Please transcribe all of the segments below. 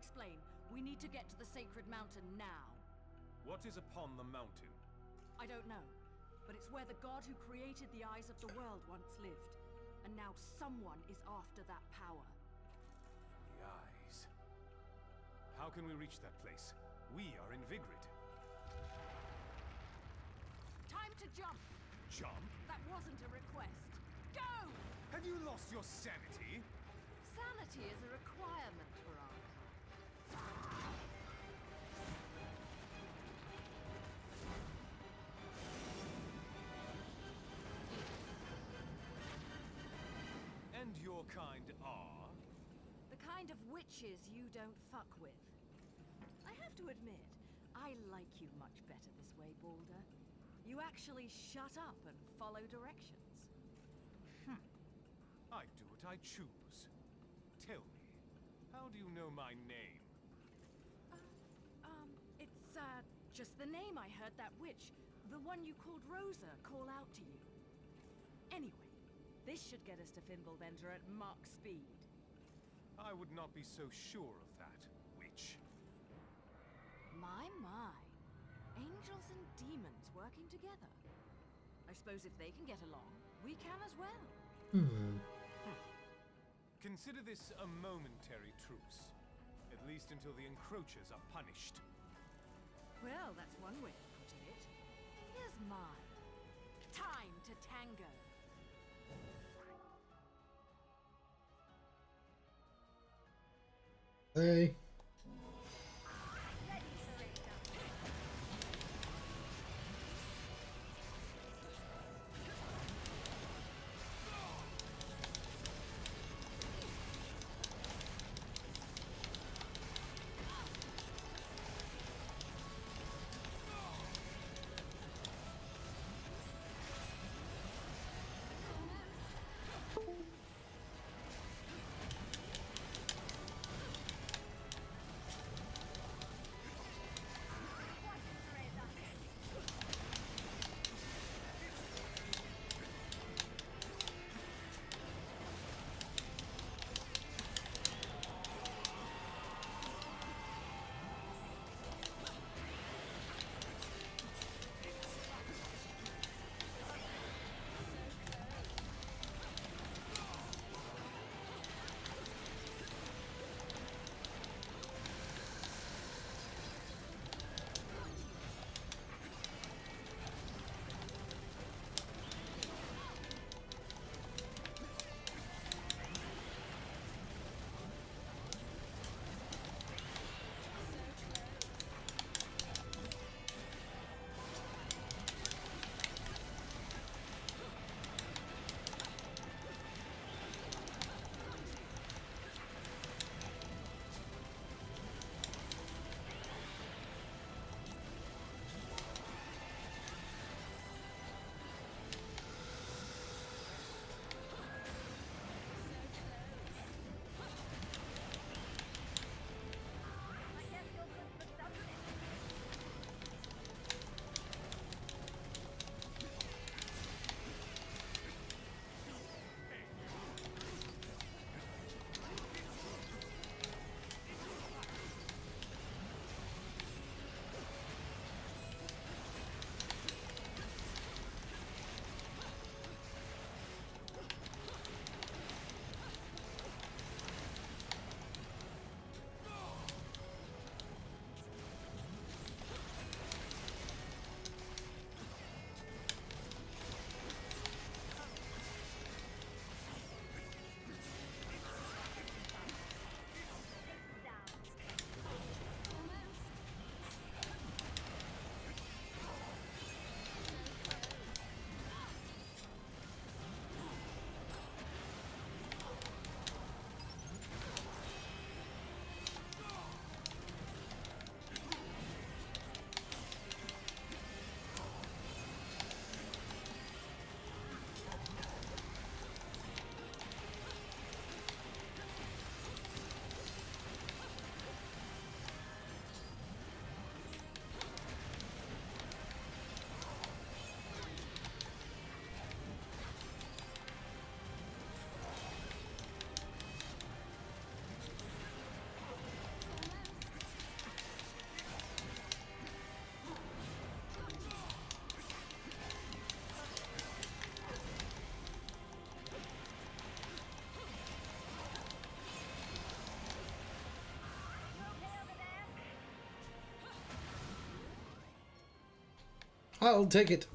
explain. We need to get to the sacred mountain now. What is upon the mountain? I don't know, but it's where the god who created the eyes of the world once lived. And now someone is after that power. The eyes. How can we reach that place? We are in Vigrid. Time to jump! Jump? That wasn't a request. Go! Have you lost your sanity? Sanity is a requirement for our kind. And your kind are? The kind of witches you don't fuck with. I have to admit, I like you much better this way, Balder. You actually shut up and follow directions. I do what I choose. Tell me, how do you know my name? It's, just the name I heard that witch, the one you called Rosa, call out to you. Anyway, this should get us to Fimbulventr at Mach speed. I would not be so sure of that, witch. My. Angels and demons working together. I suppose if they can get along, we can as well. Consider this a momentary truce. At least until the encroachers are punished. Well, that's one way of putting it. Here's mine. Time to tango. Hey. I'll take it.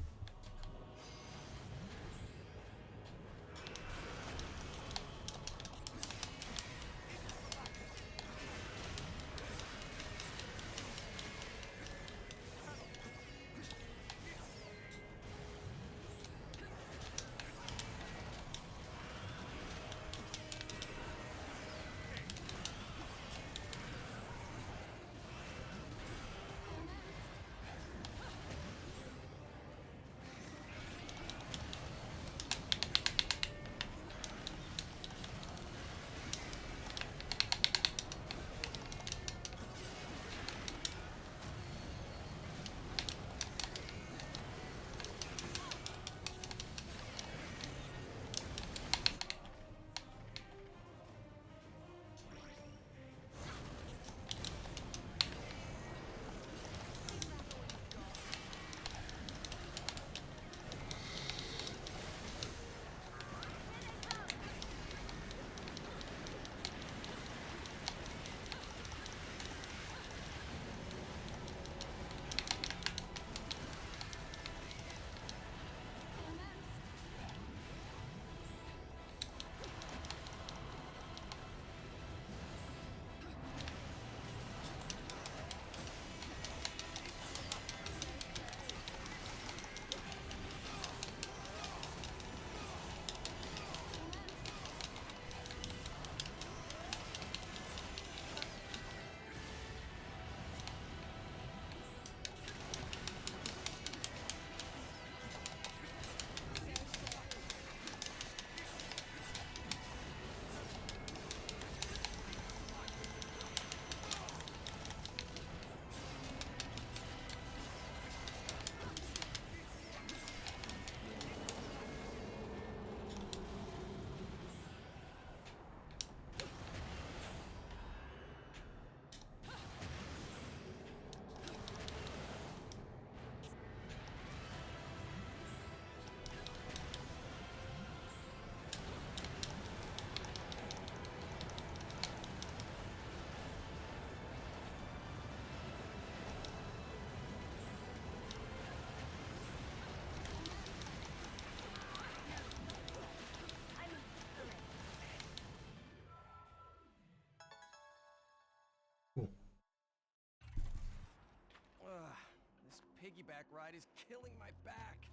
This piggyback ride is killing my back.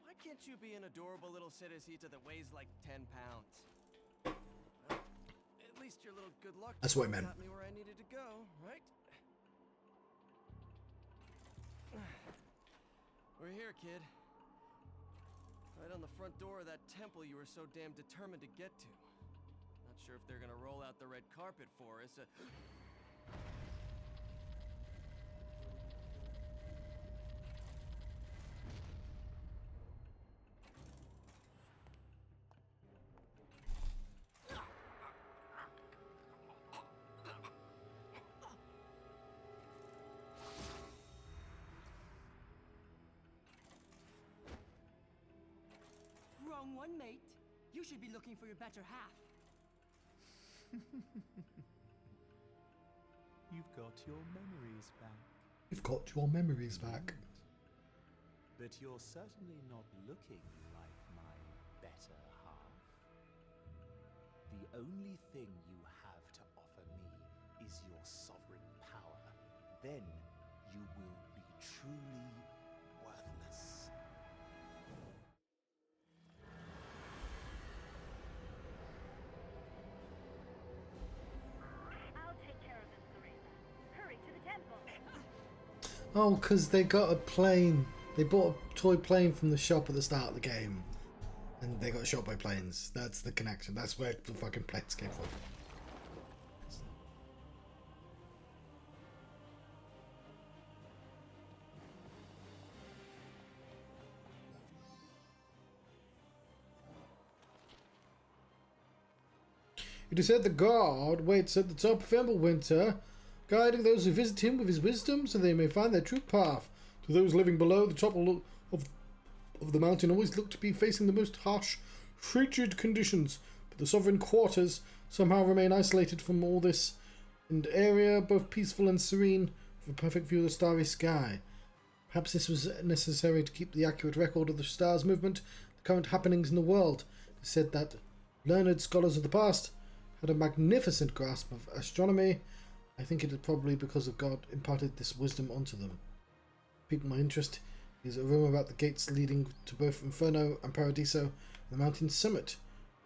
Why can't you be an adorable little Cerecita that weighs like 10 pounds? Well, at least your little good luck That's what I meant. got me where I needed to go, right? We're here, kid. Right on the front door of that temple you were so damn determined to get to. Not sure if they're gonna roll out the red carpet for us. Wrong one, mate. You should be looking for your better half. You've got your memories back. You've got your memories back. But you're certainly not looking like my better half. The only thing you have to offer me is your sovereign power. Then you will be truly worthless. I'll take care of them, Teresa. Hurry to the temple. Oh, because they got a plane. They bought a toy plane from the shop at the start of the game. And they got shot by planes. That's the connection. That's where the fucking planes came from. It is said the god waits at the top of Fimbulwinter, guiding those who visit him with his wisdom so they may find their true path. To those living below, the top of the mountain always look to be facing the most harsh, frigid conditions, but the sovereign quarters somehow remain isolated from all this, and area both peaceful and serene, with a perfect view of the starry sky. Perhaps this was necessary to keep the accurate record of the star's movement, the current happenings in the world. It is said that learned scholars of the past had a magnificent grasp of astronomy. I think it is probably because of God imparted this wisdom onto them. Piqued my interest is a rumour about the gates leading to both Inferno and Paradiso and the mountain's summit.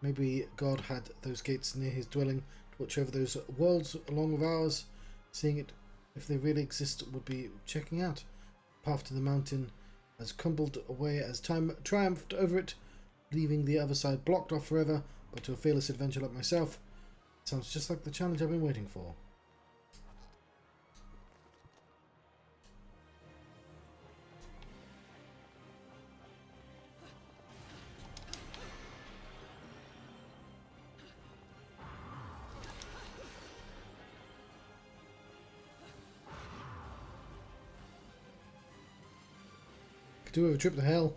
Maybe God had those gates near his dwelling to watch over those worlds along with ours. Seeing it, if they really exist, would be checking out. The path to the mountain has crumbled away as time triumphed over it, leaving the other side blocked off forever, but to a fearless adventurer like myself, it sounds just like the challenge I've been waiting for. Could do with a trip to hell.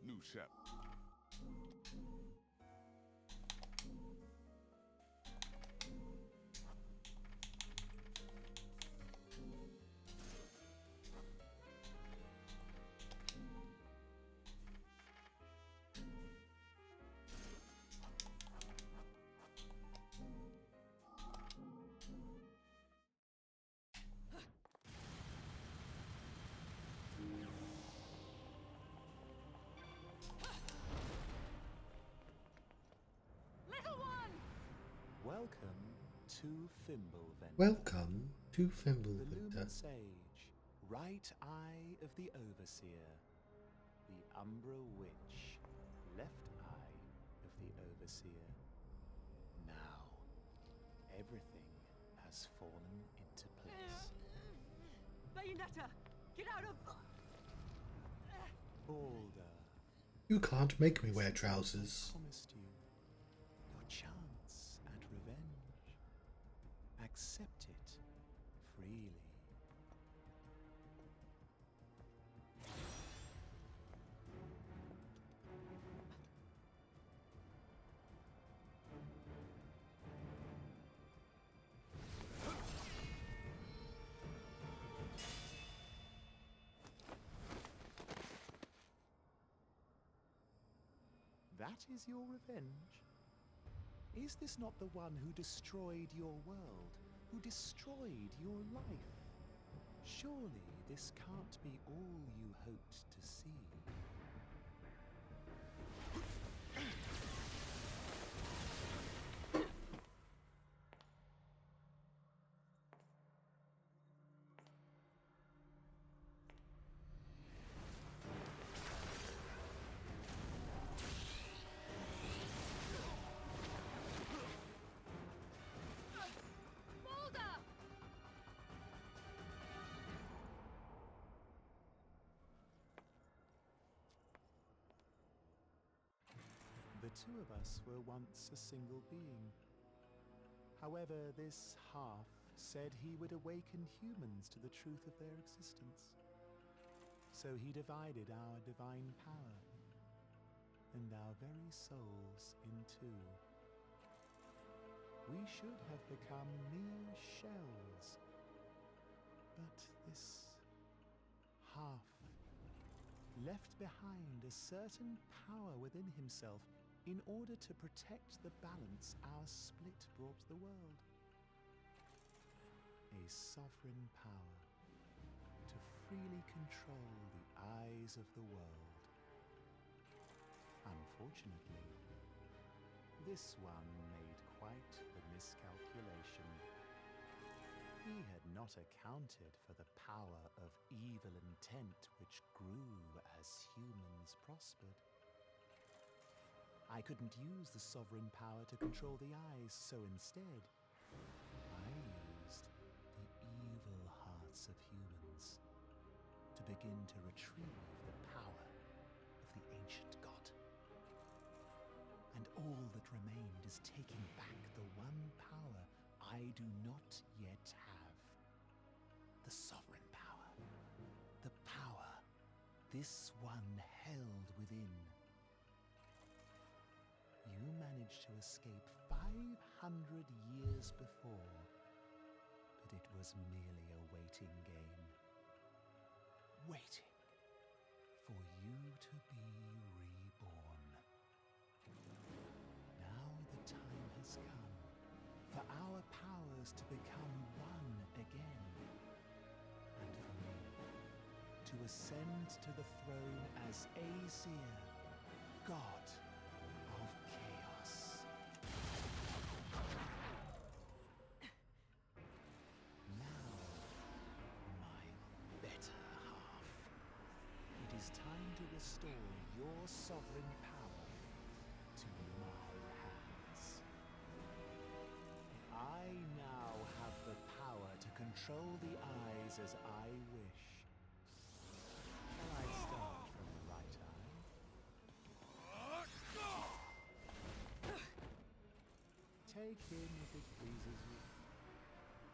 New chap. Welcome to Fimbulvent. Welcome to The Fimbulvent. Lumen Sage, right eye of the Overseer. The Umbra Witch, left eye of the Overseer. Now, everything has fallen into place. Bayonetta, get out of... Balder, You can't make me wear trousers. promised you your chance at revenge. Accept it freely. That is your revenge? Is this not the one who destroyed your world, who destroyed your life? Surely this can't be all you hoped to see. Boulder! The two of us were once a single being. However, this half said he would awaken humans to the truth of their existence. So he divided our divine power and our very souls in two. We should have become mere shells. But this half left behind a certain power within himself in order to protect the balance our split brought the world. A sovereign power to freely control the eyes of the world. Unfortunately, this one made quite the miscalculation. He had not accounted for the power of evil intent which grew as humans prospered. I couldn't use the sovereign power to control the eyes, so instead, I used the evil hearts of humans to begin to retrieve the power of the ancient god. And all that remained is taking back the one power I do not yet have. The sovereign power. this one held within. You managed to escape 500 years before, but it was merely a waiting game. Waiting for you to be reborn. Now the time has come for our powers to become one again, and for me to ascend to the throne as Aesir, God of Chaos. Now, my better half, it is time to restore your sovereign power to my hands. I now have the power to control the eyes as I wish. Shall I start from the right eye? Take him if it pleases you.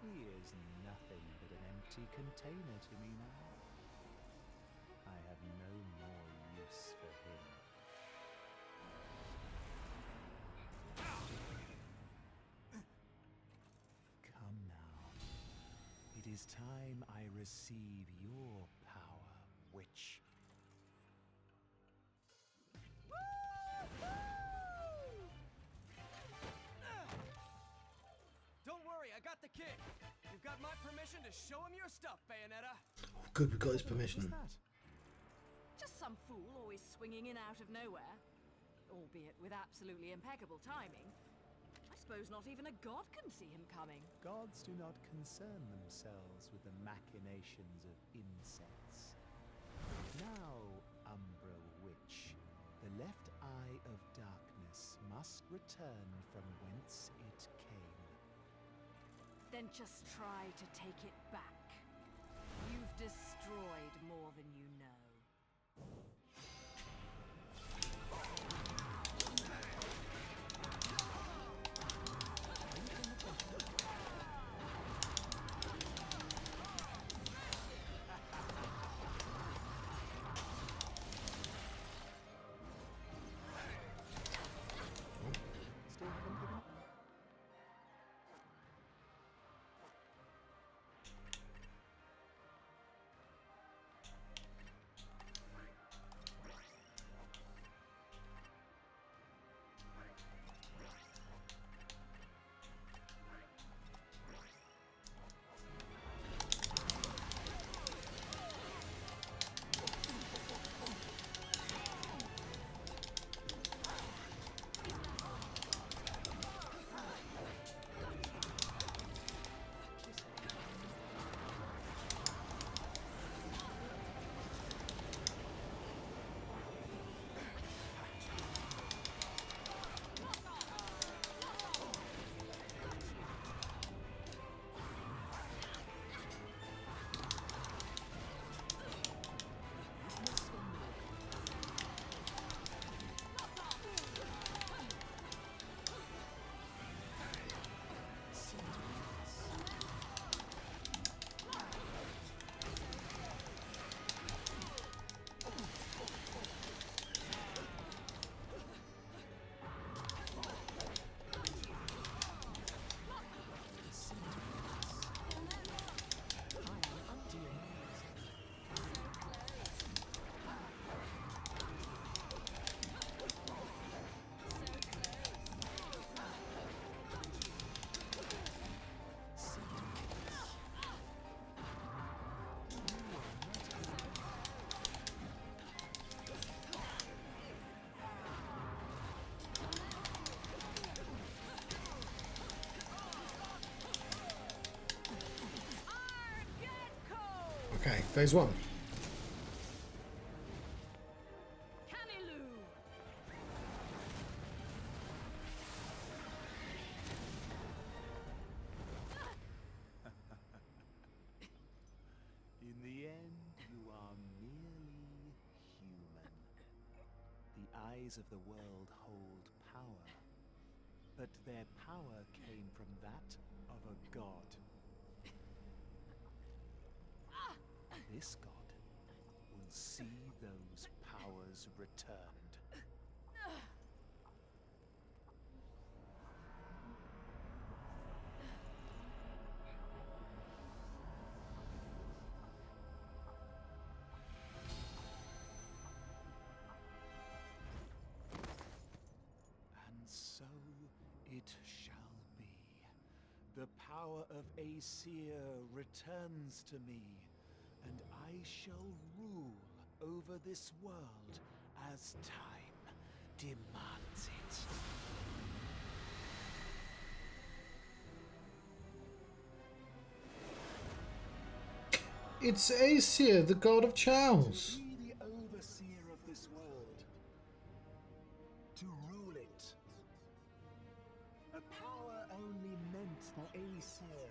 He is nothing but an empty container to me now. I have no more use for him. Come now. It is time I receive your power, witch. Don't worry, I got the kid. You've got my permission to show him your stuff, Bayonetta. Oh, good, we got his permission. What's that? Just some fool always swinging in out of nowhere. Albeit with absolutely impeccable timing. I suppose not even a god can see him coming. Gods do not concern themselves with the machinations of insects. Now, Umbra Witch, the left eye of darkness must return from whence it came. Then just try to take it back. You've destroyed more than you know. Still haven't given up? Okay, phase one. Canniloo! In the end, you are merely human. The eyes of the world hold power, but their power came from that of a god. This god will see those powers returned. And so it shall be. The power of Aesir returns to me, and I shall rule over this world as time demands it. It's Aesir, the god of Chows. To be the overseer of this world. To rule it. A power only meant for Aesir.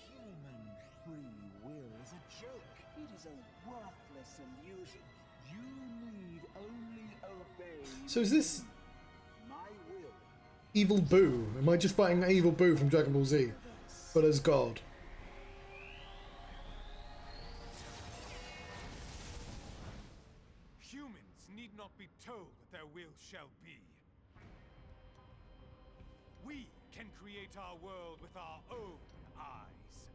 Human free will is a joke. It is a worthless illusion. You need only obey. So is this my will? Evil Boo? Am I just fighting Evil Boo from Dragon Ball Z, but as God? Humans need not be told what their will shall be. We can create our world with our own eyes.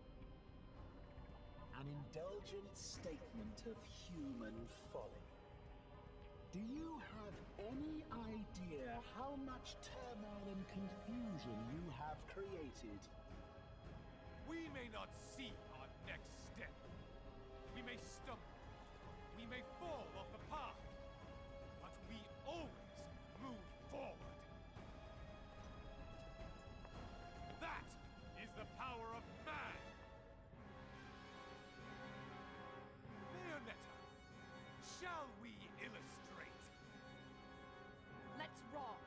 An indulgent statement of human folly. Do you have any idea how much turmoil and confusion you have created? We may not see our next step. We may stumble. We may fall off the path. But we always move forward. That is the power of man. Bayonetta, shall we illustrate? Let's rock.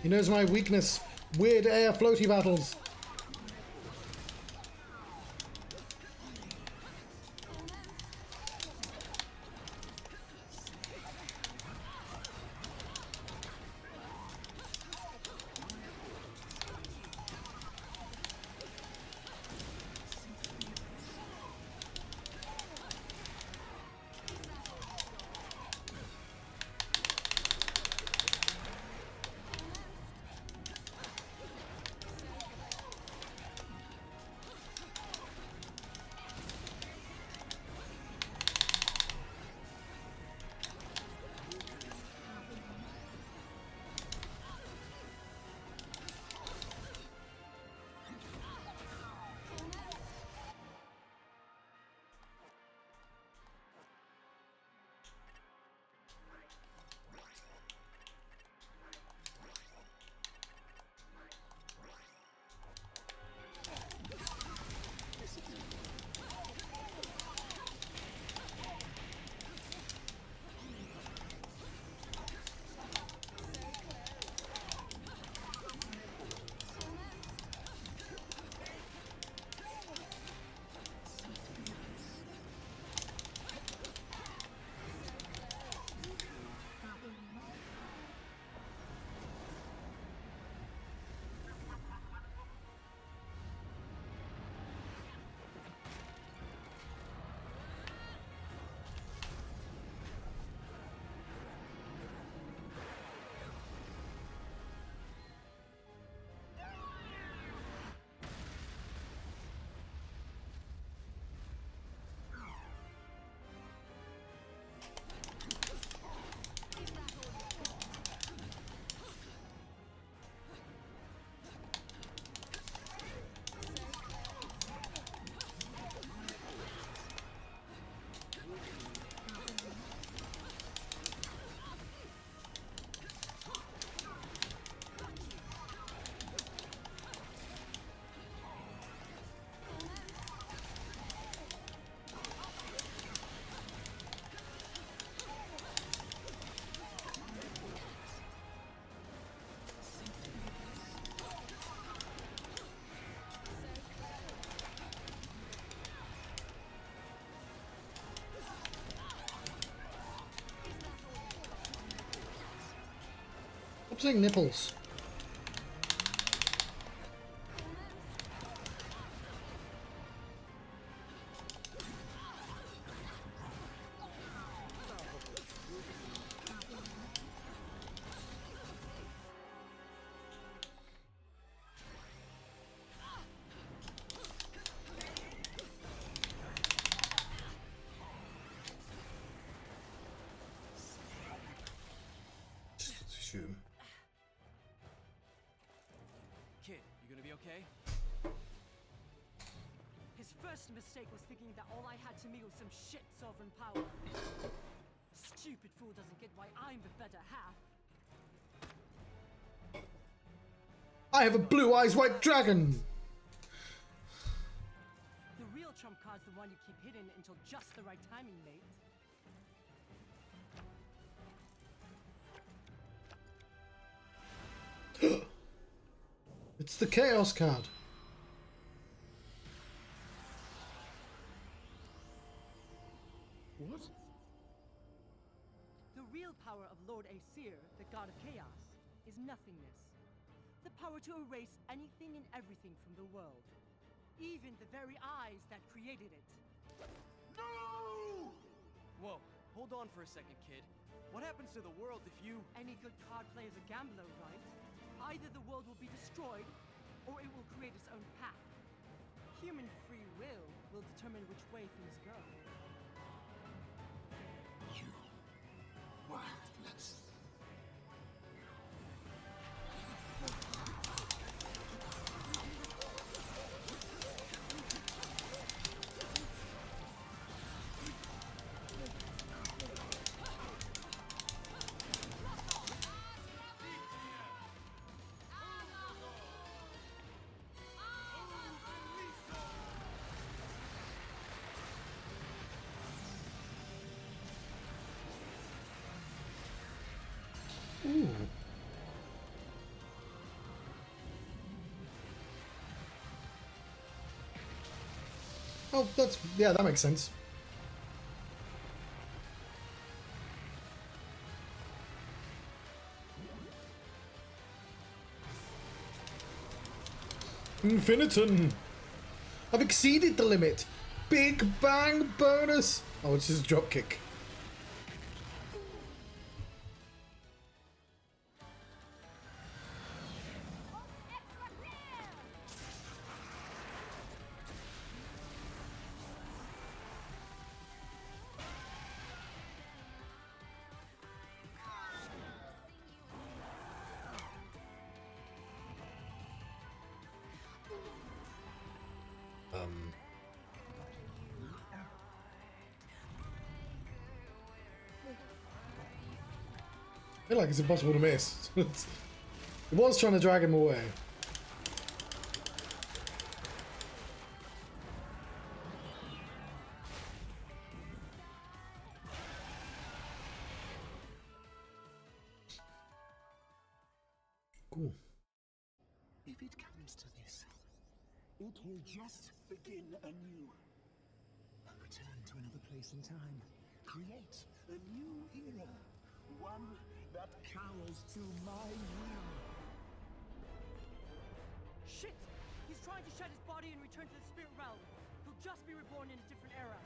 He knows my weakness. weird air floaty battles. Stop saying nipples. Shoot him. Kid, you gonna be okay? His first mistake was thinking that all I had to me was some shit sovereign power. Stupid fool doesn't get why I'm the better half. I have a blue eyes white dragon. The real trump card's the one you keep hidden until just the right timing, mate. It's the chaos card. What? The real power of Lord Aesir, the god of chaos, is nothingness. The power to erase anything and everything from the world. Even the very eyes that created it. No! Whoa, hold on for a second, kid. What happens to the world if you... Any good card player is a gambler, right? Either the world will be destroyed, or it will create its own path. Human free will determine which way things go. You worthless. Ooh. Oh, yeah, that makes sense. Infiniton! I've exceeded the limit! Big bang bonus! Oh, it's just a drop kick. I feel like it's impossible to miss. It was trying to drag him away. Cool. If it comes to this, it will just begin anew. A return to another place in time. Create a new era. One that cowers to my will. Shit! He's trying to shed his body and return to the spirit realm. He'll just be reborn in a different era.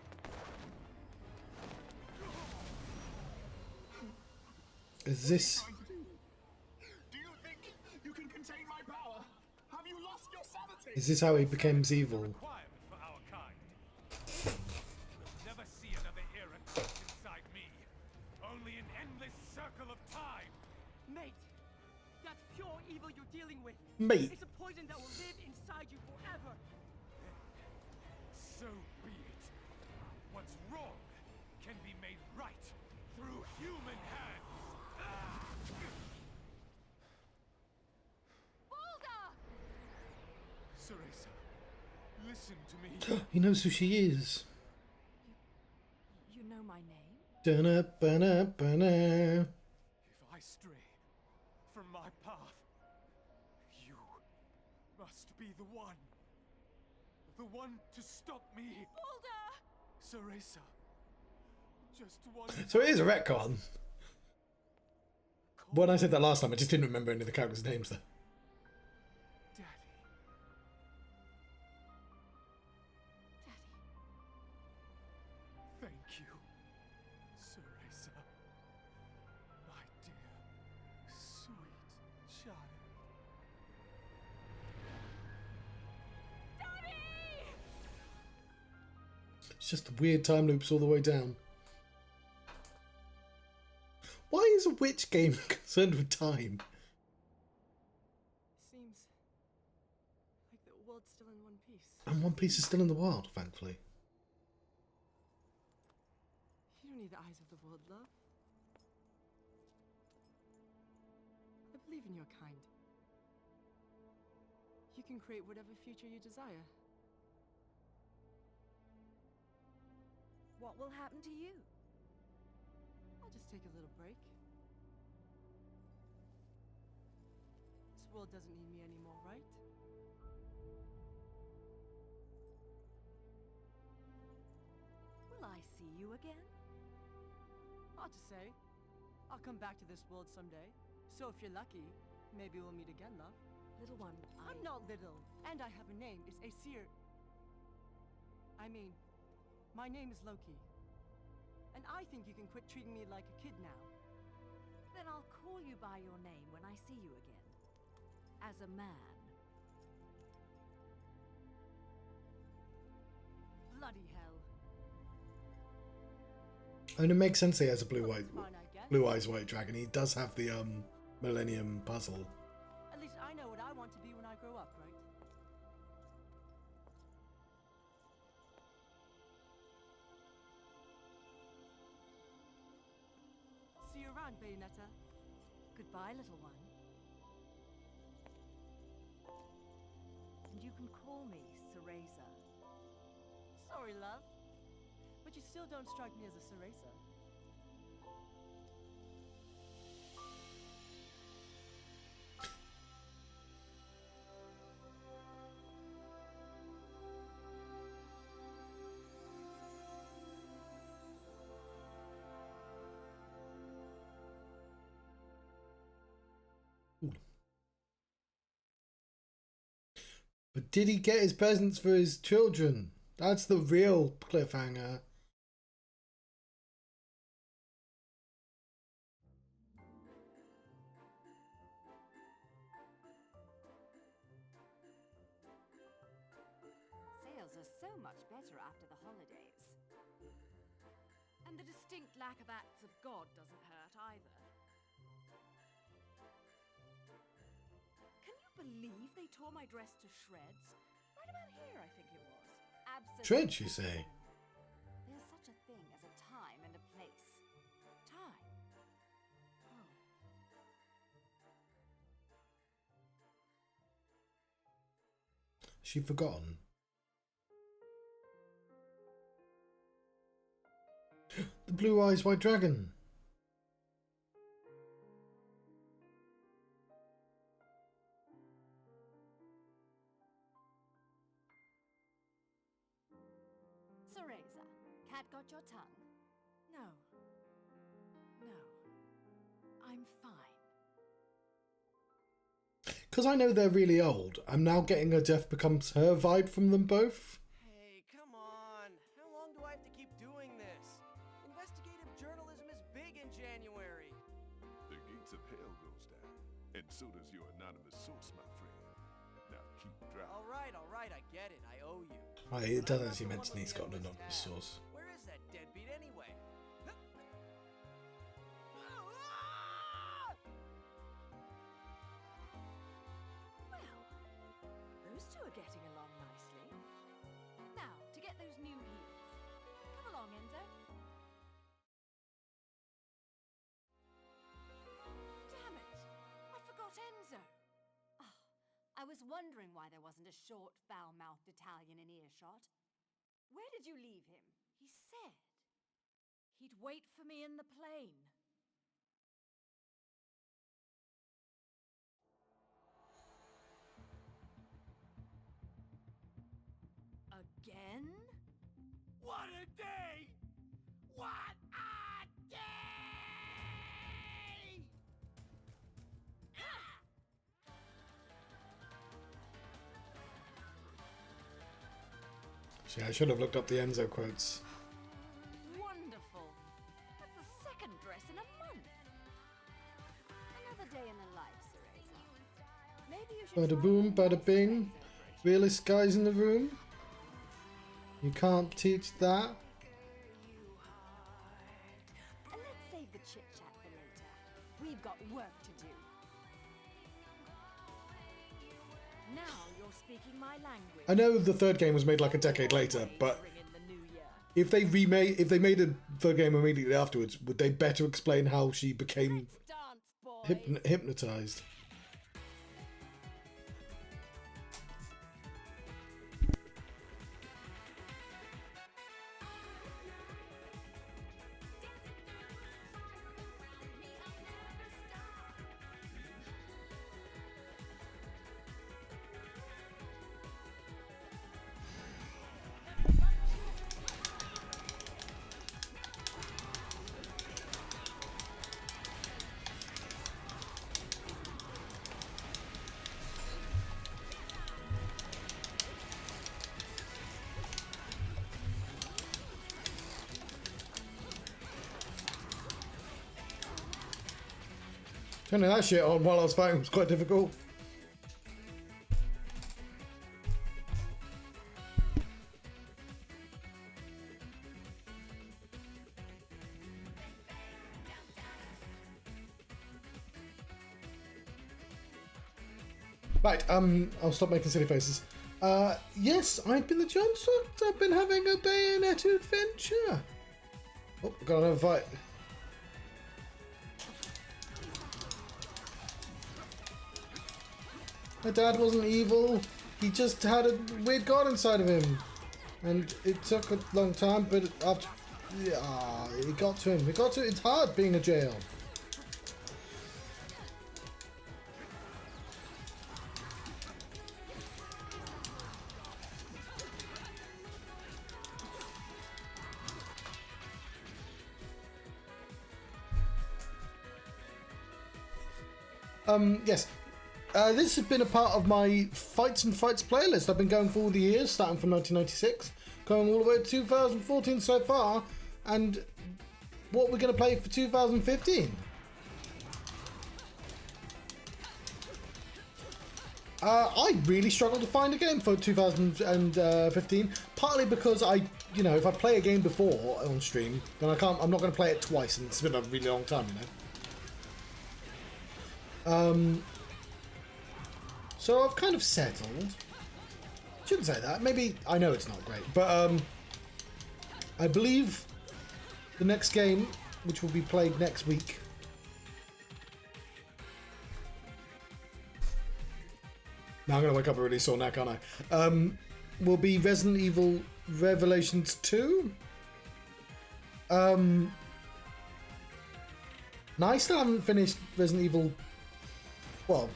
Is this... Do you think you can contain my power? Have you lost your sanity? Is this how he becomes evil? Requirement for our kind. We'll never see another era trapped inside me. Only an endless circle of time. Mate, that's pure evil you're dealing with. Mate. It's a poison that will live inside you forever. So be it. What's wrong can be made right through human hands. Boulder! Cereza, listen to me. He knows who she is. You know my name? Dun-na-ba-na-ba-na. If I stray from my path, you must be the one. The one to stop me. Boulder! Cereza. Just one. So it is a retcon. When I said that last time, I just didn't remember any of the characters' names though. Daddy. Daddy. Thank you, Cereza. My dear, sweet child. Daddy! It's just weird time loops all the way down. Why is a witch game concerned with time? Seems like the world's still in one piece. And One Piece is still in the wild, thankfully. You don't need the eyes of the world, love. I believe in your kind. You can create whatever future you desire. What will happen to you? I'll just take a little break. This world doesn't need me anymore, right? Will I see you again? Hard to say. I'll come back to this world someday. So if you're lucky, maybe we'll meet again, love. Little one, I'm not little, and I have a name. It's Aesir. I mean, my name is Loki. And I think you can quit treating me like a kid now. Then I'll call you by your name when I see you again. As a man. Bloody hell. And it makes sense he has a blue Well, that's fine, I guess. blue eyes white dragon. He does have the Millennium Puzzle. At least I know what I want to be when I grow up, right? See you around, Bayonetta. Goodbye, little one. And you can call me Cereza. Sorry, love. But you still don't strike me as a Cereza. Ooh. But did he get his presents for his children? That's the real cliffhanger. Sales are so much better after the holidays. And the distinct lack of acts of God doesn't hurt either. Can you believe they tore my dress to shreds? Right about here, I think it was. Absolutely. Shreds, you say? There's such a thing as a time and a place. Time? Oh. She forgotten. The Blue Eyes White Dragon. Cereza, cat got your tongue? No. No. I'm fine. Because I know they're really old, I'm now getting a Death Becomes Her vibe from them both. Hey, come on. How long do I have to keep doing this? Investigative journalism is big in January. The gates of hell goes down, and so does your anonymous source, my friend. Now keep driving. All right, I get it. I owe you. It But does I'm not actually the one mention with he's the got an endless anonymous tab. source. Where is that deadbeat anyway? Well, those two are getting along nicely. Now, to get those new heels. Come along, Enzo. Damn it! I forgot Enzo. Oh, I was wondering why there wasn't a short, foul-mouthed Italian in earshot. Where did you leave him? He said he'd wait for me in the plane. Again? What a day! What a day! See, I should have looked up the Enzo quotes. Wonderful. That's the second dress in a month. Another day in the life, Cereza. Maybe you should Bada try boom, more bada nice bing. clothes over it. Realist guys in the room. You can't teach that. And let's save the chit-chat for later. We've got work to do. Now you're speaking my language. I know the third game was made like a decade later, but Ring in the new year. if they made a third game immediately afterwards, would they better explain how she became Let's dance, boys. hypnotized? Turning that shit on while I was fighting was quite difficult. Right, I'll stop making silly faces. Yes, I've been the Johnson. I've been having a Bayonetta adventure. Oh, got another fight. My dad wasn't evil. He just had a weird god inside of him. And it took a long time, but after... Yeah, it got to him. It got to... It's hard being a jail. Yes. This has been a part of my Fights and Frights playlist. I've been going for all the years, starting from 1996, going all the way to 2014 so far, and what we're going to play for 2015. I really struggled to find a game for 2015, partly because if I play a game before on stream, then I'm not going to play it twice, and it's been a really long time, So I've kind of settled. Shouldn't say that. Maybe, I know it's not great, but I believe the next game, which will be played next week, now I'm going to wake up a really sore neck, aren't I? Will be Resident Evil Revelations 2. Now I still haven't finished Resident Evil, well,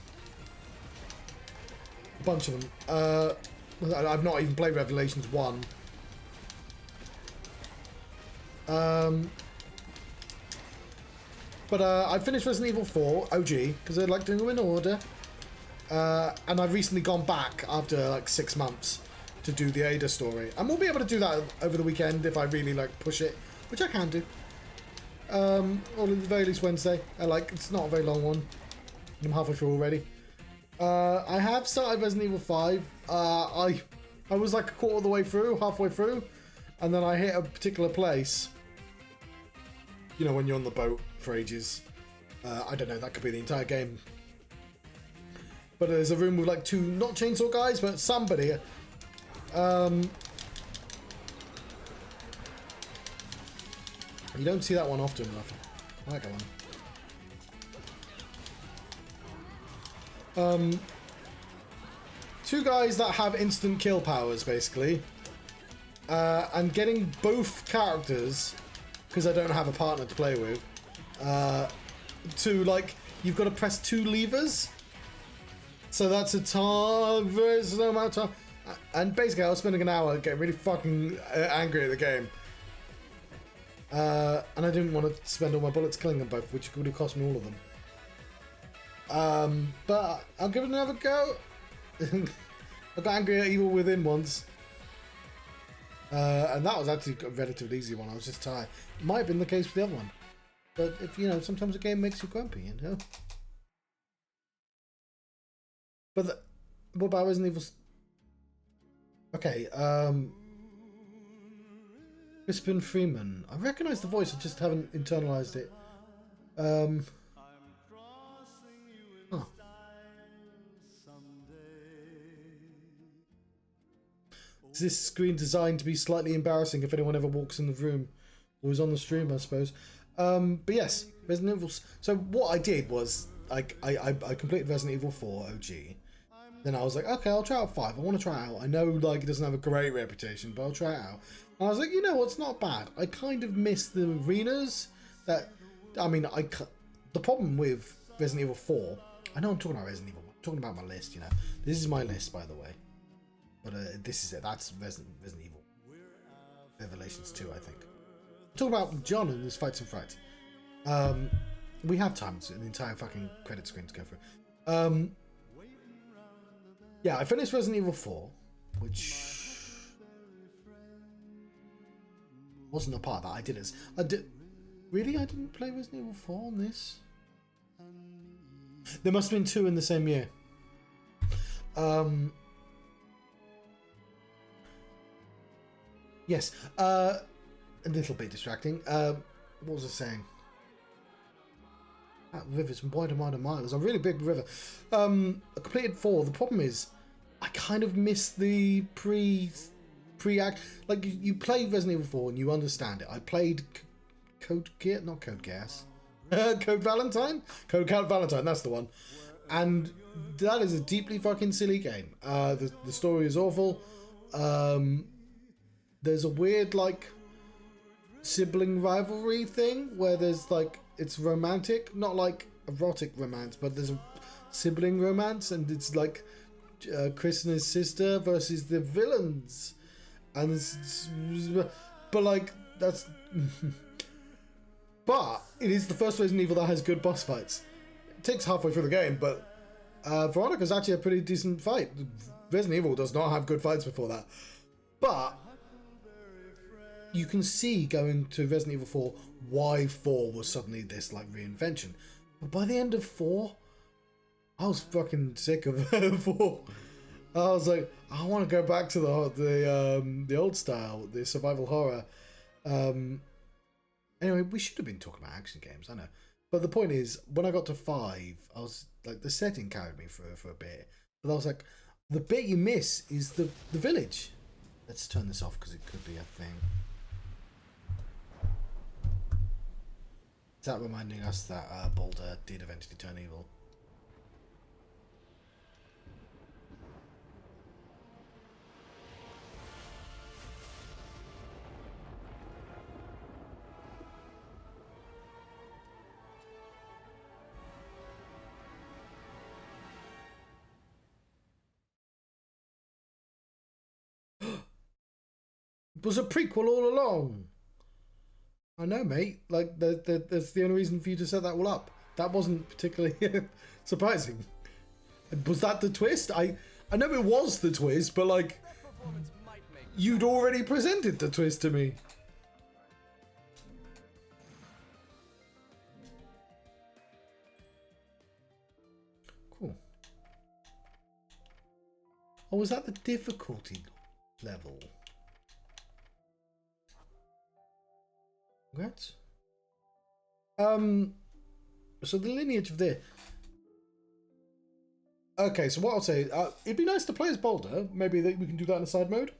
a bunch of them. I've not even played Revelations 1. But I finished Resident Evil 4 OG because I like doing them in order. And I've recently gone back after like 6 months to do the Ada story. And we'll be able to do that over the weekend if I really like push it, which I can do. Or at the very least Wednesday. It's not a very long one. I'm halfway through already. I have started Resident Evil 5. I was like a quarter of the way through, halfway through, and then I hit a particular place. You know, when you're on the boat for ages. I don't know, that could be the entire game. But there's a room with like 2, not chainsaw guys, but somebody. You don't see that one often enough. I like that one. 2 guys that have instant kill powers, basically. And getting both characters, because I don't have a partner to play with, to like, you've got to press 2 levers. So that's a very slow amount of time. And basically I was spending an hour getting really fucking angry at the game. And I didn't want to spend all my bullets killing them both, which would have cost me all of them. But I'll give it another go. I got angry at Evil Within once. And that was actually a relatively easy one. I was just tired. Might have been the case with the other one. But if, sometimes a game makes you grumpy, But what about Resident Evil? Okay, Crispin Freeman. I recognise the voice, I just haven't internalized it. Huh. Is this screen designed to be slightly embarrassing if anyone ever walks in the room or is on the stream, I suppose? But yes, Resident Evil. So what I did was I completed Resident Evil 4 OG. Then I was like, okay, I'll try out 5. I want to try it out. I know like it doesn't have a great reputation, but I'll try it out. And I was like, you know what? It's not bad. I kind of miss the arenas. The problem with Resident Evil 4. I know I'm talking about Resident Evil. I'm talking about my list. This is my list, by the way. But this is it. That's Resident Evil Revelations 2, I think. I'm talking about John and his Fights and Frights. We have time to the entire fucking credit screen to go through. Yeah, I finished Resident Evil 4, which wasn't a part of that. I didn't play Resident Evil 4 on this. There must have been 2 in the same year. Yes, a little bit distracting. What was I saying? That river's wide and wide and miles. A really big river. I completed 4. The problem is, I kind of miss the pre-act. Like, you play Resident Evil 4 and you understand it. I played Code Gas. Code Valentine? Code Count Valentine, that's the one. And that is a deeply fucking silly game. The story is awful. There's a weird, like, sibling rivalry thing where there's, like, it's romantic, not like erotic romance, but there's a sibling romance, and it's like Chris and his sister versus the villains, and but like that's but it is the first Resident Evil that has good boss fights. takes halfway through the game, but Veronica's actually a pretty decent fight. Resident Evil does not have good fights before that. But you can see going to Resident Evil 4 why 4 was suddenly this like reinvention. But by the end of 4, I was fucking sick of 4. I was like, I want to go back to the old style, the survival horror. Anyway, we should have been talking about action games, I know. But the point is, when I got to 5, I was like, the setting carried me for a bit. But I was like, the bit you miss is the village. Let's turn this off because it could be a thing. Is that reminding us that Boulder did eventually turn evil? It was a prequel all along. I know, mate. Like, that's the only reason for you to set that all up. That wasn't particularly surprising. Was that the twist? I know it was the twist, but like, you'd already presented the twist to me. Cool. Oh, was that the difficulty level? What? So the lineage of this. Okay, so what I'll say, it'd be nice to play as Boulder. Maybe we can do that in a side mode.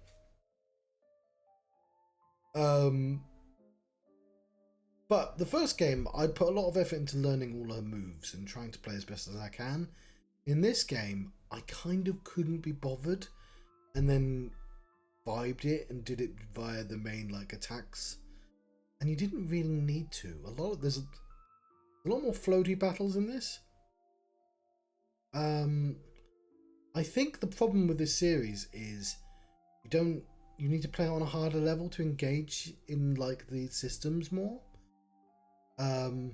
But the first game, I put a lot of effort into learning all her moves and trying to play as best as I can. In this game, I kind of couldn't be bothered, and then vibed it and did it via the main like attacks. And you didn't really need to. There's a lot more floaty battles in this. I think the problem with this series is you need to play on a harder level to engage in like the systems more. But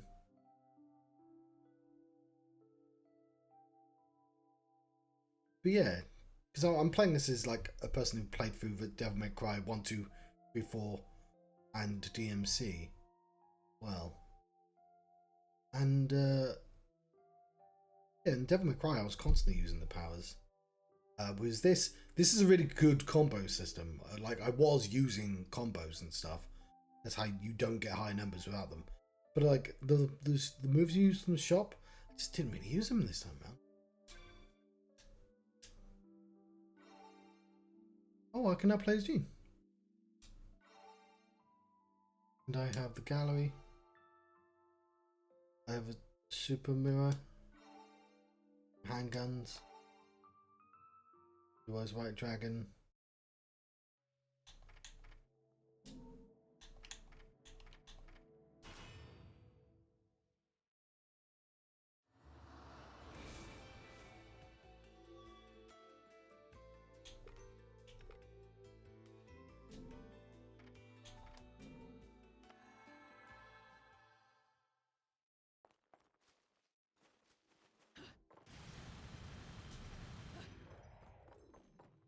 yeah, because I'm playing this as like a person who played through the Devil May Cry 1, 2, 3, 4 and DMC. Well. And yeah, in Devil May Cry I was constantly using the powers. Was this is a really good combo system. Like I was using combos and stuff. That's how you don't get high numbers without them. But like the moves you used in the shop, I just didn't really use them this time, man. Oh, I can now play as Jean. And I have the gallery. I have a super mirror. Handguns. Blue Eyes White Dragon.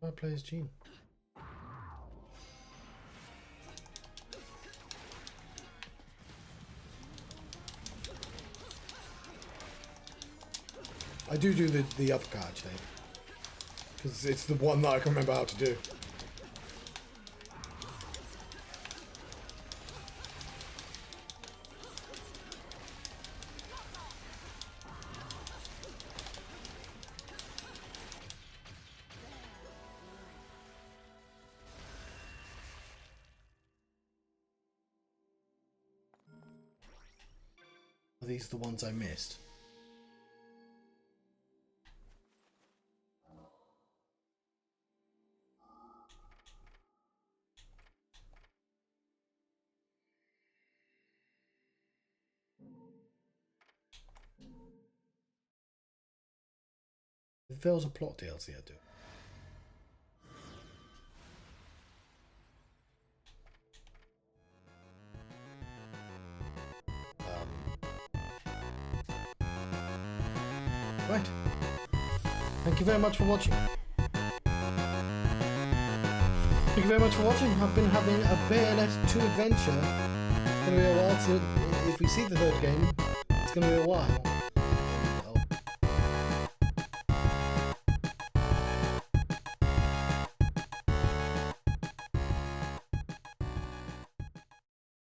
I play as Jean. I do the uppercut actually, because it's the one that I can remember how to do. Are these the ones I missed? If there was a plot DLC, I'd do it. Right. Thank you very much for watching. Thank you very much for watching. I've been having a Bayonetta 2 adventure. It's going to be a while if we see the third game. It's going to be a while.